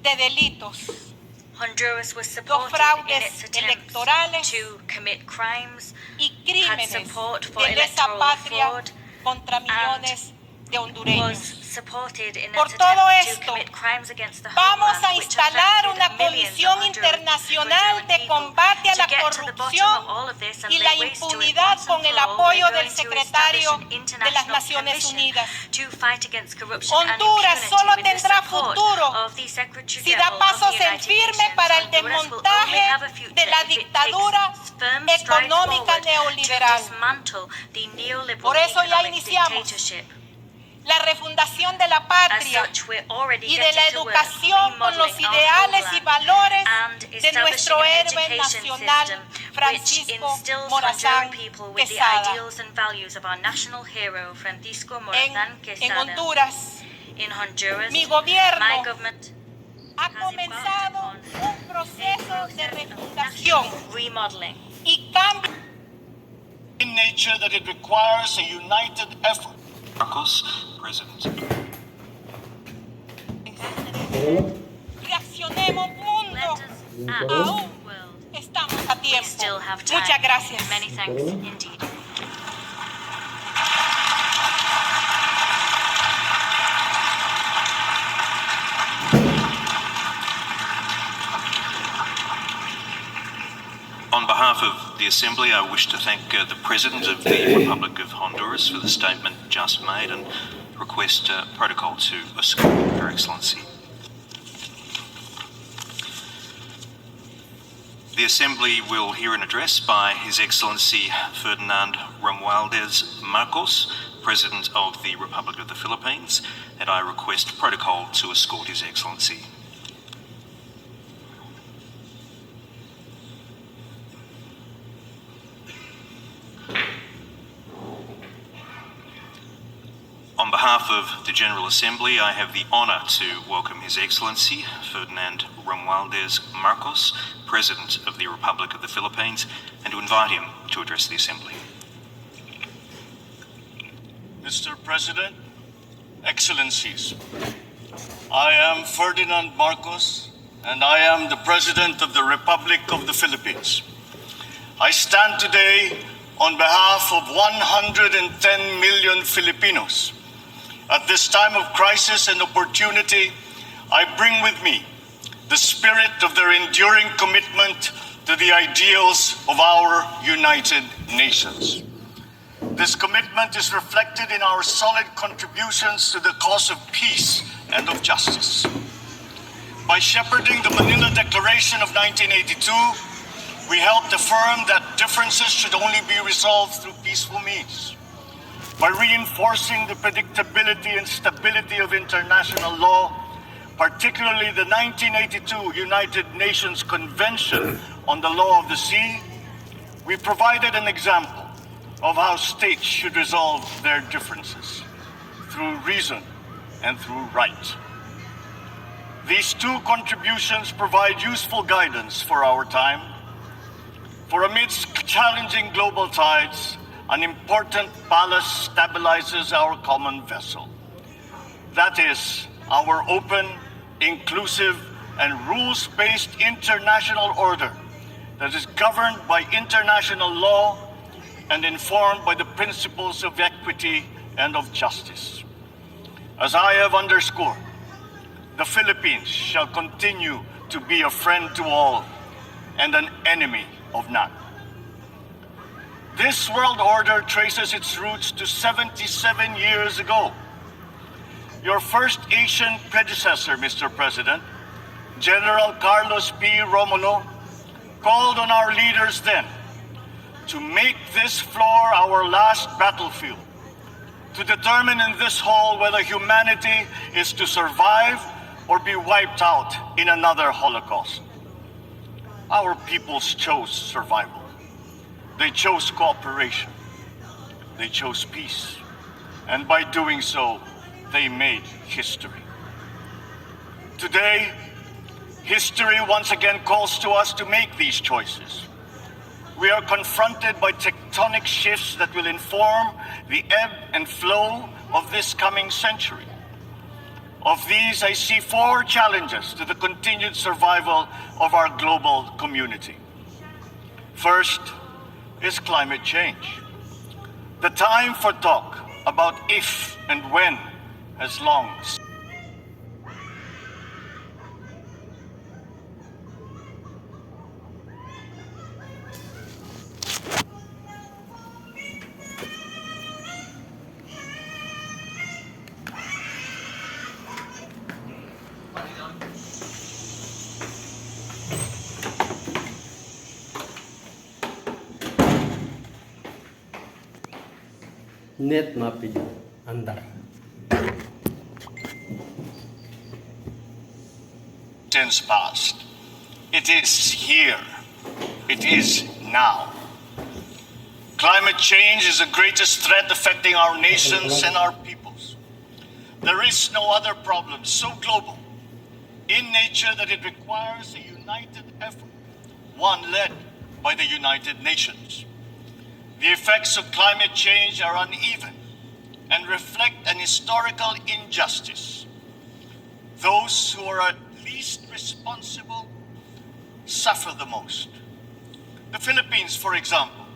de delitos, Honduras was dos supported in fraudes its attempts electorales to commit crimes, y had crímenes support for de lesa electoral patria fraud, contra millones de was hondureños. supported in Por its todo attempt to esto, commit crimes against the vamos homeland, a which instalar affected una millions of comisión Honduran internacional de people. combate a To la get to the bottom corrupción of all of this and y la lay waste to it impunidad once con and el for all, apoyo we're del going to establish secretario an de las international Naciones commission Unidas. to fight against corruption and Honduras impunity solo with the tendrá support futuro of the Secretary si da General of pasos the en United firme Nations. para el Honduras will only have a desmontaje future de la if it dictadura takes firm strides económica forward to neoliberal. dismantle the neoliberal Por eso ya economic iniciamos dictatorship. la refundación de la As patria such, we're already y de la getting to work educación con los remodeling our ideales y homeland valores and de establishing nuestro an héroe education nacional system which Francisco instills Honduran Morazán people with the Quesada. ideals and values of our national hero Francisco En Morazán Quesada. Honduras, In Honduras, mi gobierno my government ha comenzado un proceso de refundación remodeling. y cambio in nature that it requires a united effort. Marcos, President. reaccionemos mundo. Let us act, Aún world. estamos a We tiempo. still have time. Muchas gracias. Many thanks indeed. On behalf of the Assembly, I wish to thank the President of the Republic of Honduras for the statement just made and request protocol to escort Her Excellency. The Assembly will hear an address by His Excellency Ferdinand Romualdez Marcos, President of the Republic of the Philippines, and I request protocol to escort His Excellency. On behalf of the General Assembly, I have the honour to welcome His Excellency Ferdinand Romualdez Marcos, President of the Republic of the Philippines, and to invite him to address the Assembly. Mr. President, Excellencies, I am Ferdinand Marcos, and I am the President of the Republic of the Philippines. I stand today on behalf of 110 million Filipinos. At this time of crisis and opportunity, I bring with me the spirit of their enduring commitment to the ideals of our United Nations. This commitment is reflected in our solid contributions to the cause of peace and of justice. By shepherding the Manila Declaration of 1982, we helped affirm that differences should only be resolved through peaceful means. By reinforcing the predictability and stability of international law, particularly the 1982 United Nations Convention on the Law of the Sea, we provided an example of how states should resolve their differences through reason and through right. These two contributions provide useful guidance for our time. For amidst challenging global tides, an important ballast stabilizes our common vessel. That is, our open, inclusive, and rules-based international order that is governed by international law and informed by the principles of equity and of justice. As I have underscored, the Philippines shall continue to be a friend to all and an enemy of none. This world order traces its roots to 77 years ago. Your first Asian predecessor, Mr. President, General Carlos P. Romulo, called on our leaders then to make this floor our last battlefield, to determine in this hall whether humanity is to survive or be wiped out in another Holocaust. Our peoples chose survival. They chose cooperation. They chose peace. And by doing so, they made history. Today, history once again calls to us to make these choices. We are confronted by tectonic shifts that will inform the ebb and flow of this coming century. Of these, I see four challenges to the continued survival of our global community. First is climate change. The time for talk about if and when has long. Net mapid andar. Since past. It is here. It is now. Climate change is the greatest threat affecting our nations and our peoples. There is no other problem so global in nature that it requires a united effort, one led by the United Nations. The effects of climate change are uneven and reflect an historical injustice. Those who are least responsible suffer the most. The Philippines, for example,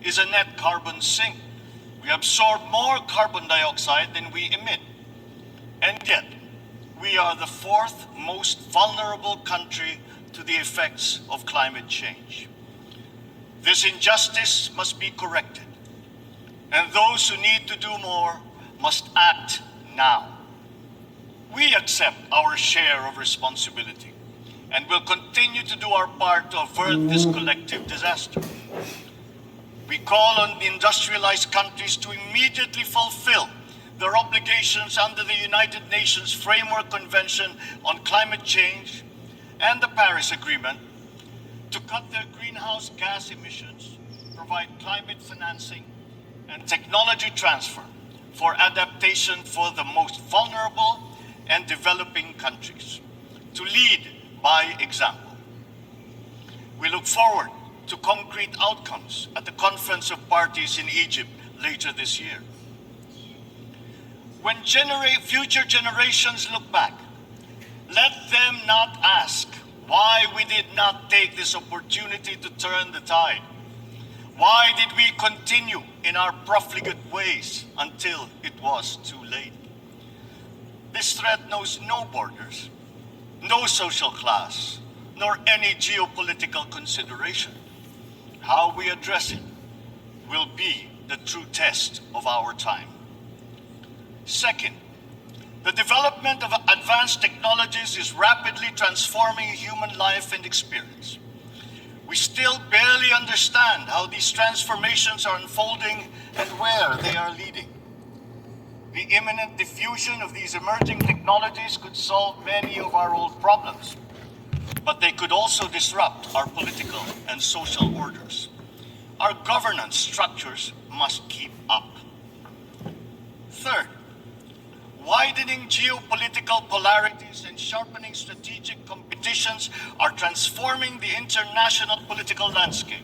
is a net carbon sink. We absorb more carbon dioxide than we emit. And yet, we are the fourth most vulnerable country to the effects of climate change. This injustice must be corrected, and those who need to do more must act now. We accept our share of responsibility and will continue to do our part to avert this collective disaster. We call on the industrialized countries to immediately fulfill their obligations under the United Nations Framework Convention on Climate Change and the Paris Agreement, to cut their greenhouse gas emissions, provide climate financing and technology transfer for adaptation for the most vulnerable and developing countries, to lead by example. We look forward to concrete outcomes at the Conference of Parties in Egypt later this year. When future generations look back, let them not ask why we did not take this opportunity to turn the tide. Why did we continue in our profligate ways until it was too late? This threat knows no borders, no social class, nor any geopolitical consideration. How we address it will be the true test of our time. Second, the development of advanced technologies is rapidly transforming human life and experience. We still barely understand how these transformations are unfolding and where they are leading. The imminent diffusion of these emerging technologies could solve many of our old problems, but they could also disrupt our political and social orders. Our governance structures must keep up. Third, widening geopolitical polarities and sharpening strategic competitions are transforming the international political landscape.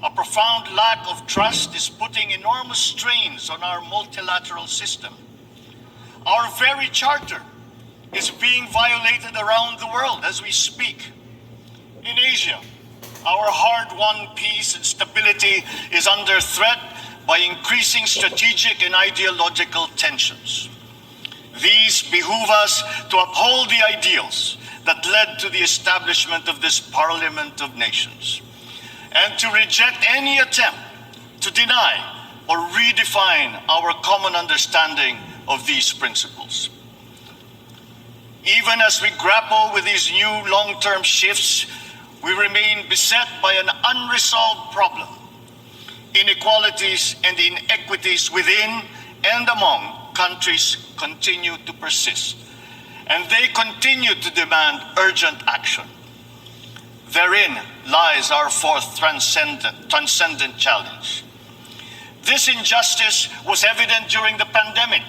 A profound lack of trust is putting enormous strains on our multilateral system. Our very charter is being violated around the world as we speak. In Asia, our hard-won peace and stability is under threat by increasing strategic and ideological tensions. These behoove us to uphold the ideals that led to the establishment of this Parliament of Nations, and to reject any attempt to deny or redefine our common understanding of these principles. Even as we grapple with these new long-term shifts, we remain beset by an unresolved problem. Inequalities and inequities within and among countries continue to persist, and they continue to demand urgent action. Therein lies our fourth transcendent challenge. This injustice was evident during the pandemic,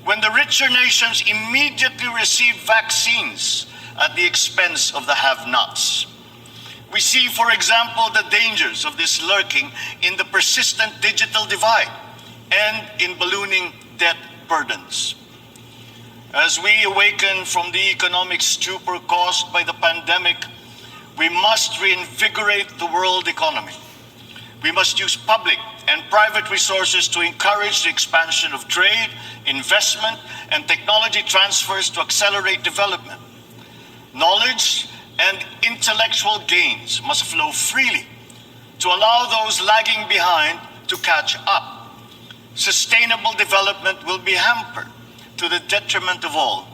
when the richer nations immediately received vaccines at the expense of the have-nots. We see, for example, the dangers of this lurking in the persistent digital divide and in ballooning debt burdens. As we awaken from the economic stupor caused by the pandemic, we must reinvigorate the world economy. We must use public and private resources to encourage the expansion of trade, investment, and technology transfers to accelerate development. Knowledge and intellectual gains must flow freely to allow those lagging behind to catch up. Sustainable development will be hampered to the detriment of all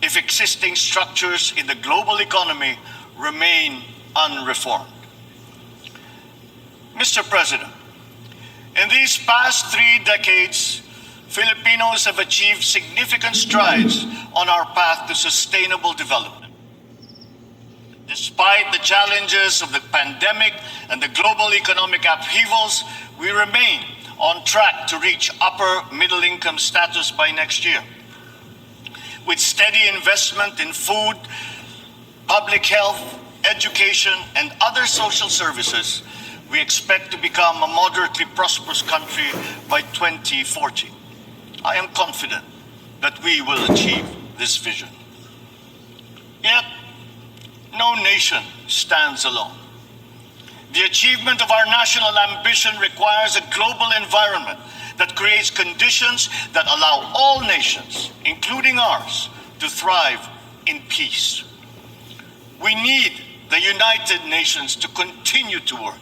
if existing structures in the global economy remain unreformed. Mr. President, in these past 3 decades, Filipinos have achieved significant strides on our path to sustainable development. Despite the challenges of the pandemic and the global economic upheavals, we remain on track to reach upper middle income status by next year. With steady investment in food, public health, education, and other social services, we expect to become a moderately prosperous country by 2040. I am confident that we will achieve this vision. Yet, no nation stands alone. The achievement of our national ambition requires a global environment that creates conditions that allow all nations, including ours, to thrive in peace. We need the United Nations to continue to work.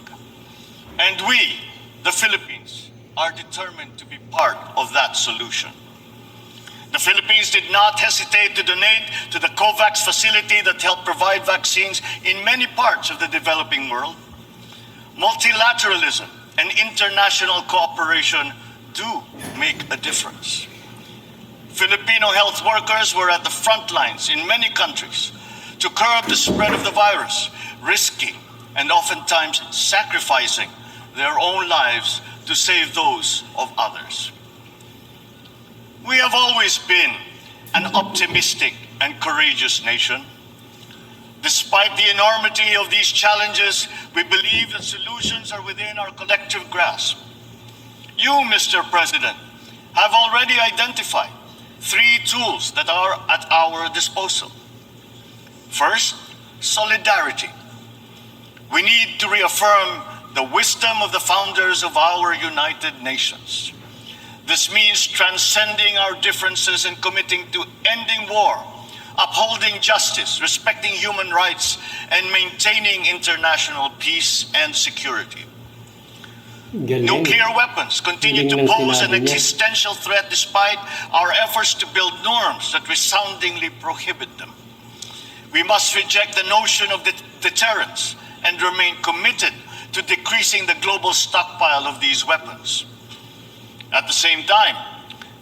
And we, the Philippines, are determined to be part of that solution. The Philippines did not hesitate to donate to the COVAX facility that helped provide vaccines in many parts of the developing world. Multilateralism and international cooperation do make a difference. Filipino health workers were at the front lines in many countries to curb the spread of the virus, risking and oftentimes sacrificing their own lives to save those of others. We have always been an optimistic and courageous nation. Despite the enormity of these challenges, we believe that solutions are within our collective grasp. You, Mr. President, have already identified 3 tools that are at our disposal. First, solidarity. We need to reaffirm the wisdom of the founders of our United Nations. This means transcending our differences and committing to ending war, upholding justice, respecting human rights, and maintaining international peace and security. Galing. Nuclear weapons continue to Galing ng pose an sinabi niya. existential threat despite our efforts to build norms that resoundingly prohibit them. We must reject the notion of deterrence and remain committed to decreasing the global stockpile of these weapons. At the same time,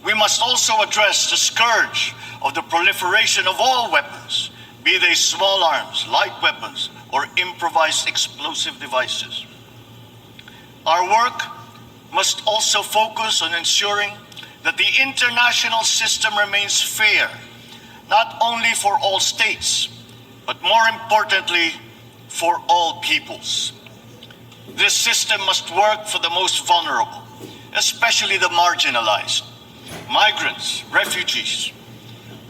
we must also address the scourge of the proliferation of all weapons, be they small arms, light weapons, or improvised explosive devices. Our work must also focus on ensuring that the international system remains fair, not only for all states, but more importantly, for all peoples. This system must work for the most vulnerable, especially the marginalized, migrants, refugees.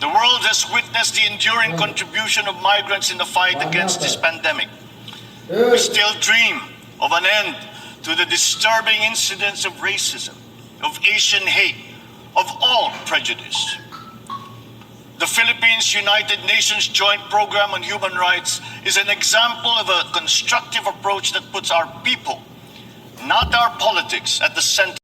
The world has witnessed the enduring contribution of migrants in the fight against this pandemic. We still dream of an end to the disturbing incidents of racism, of Asian hate, of all prejudice. The Philippines United Nations Joint Program on Human Rights is an example of a constructive approach that puts our people, not our politics, at the center.